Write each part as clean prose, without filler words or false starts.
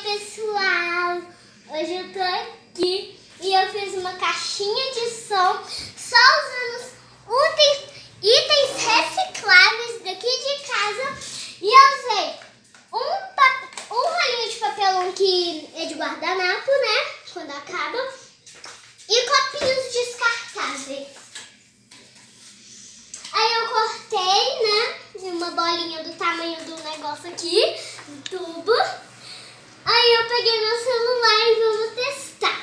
pessoal! Hoje eu tô aqui e eu fiz uma caixinha de som só usando itens recicláveis daqui de casa e eu usei um rolinho de papelão que é de guardanapo, né? Quando acaba, e copinhos descartáveis. Aí eu cortei, né? Uma bolinha do tamanho do negócio aqui, um tubo. Aí eu peguei meu celular e vamos testar.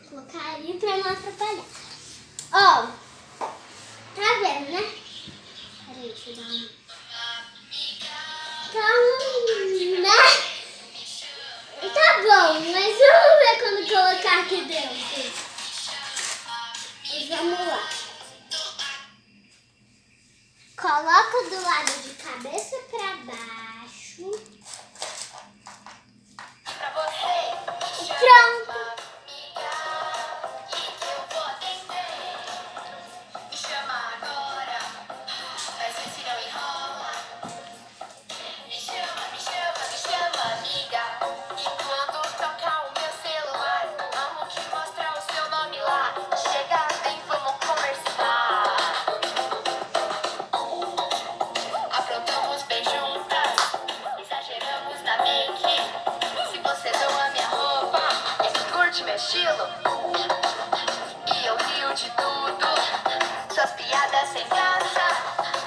Vou colocar aí pra não atrapalhar. Ó, tá vendo, né? Peraí, deixa eu dar uma... Então, né? Tá bom, mas vamos ver quando colocar aqui dentro. E vamos lá. Coloca do lado de cabeça pra baixo.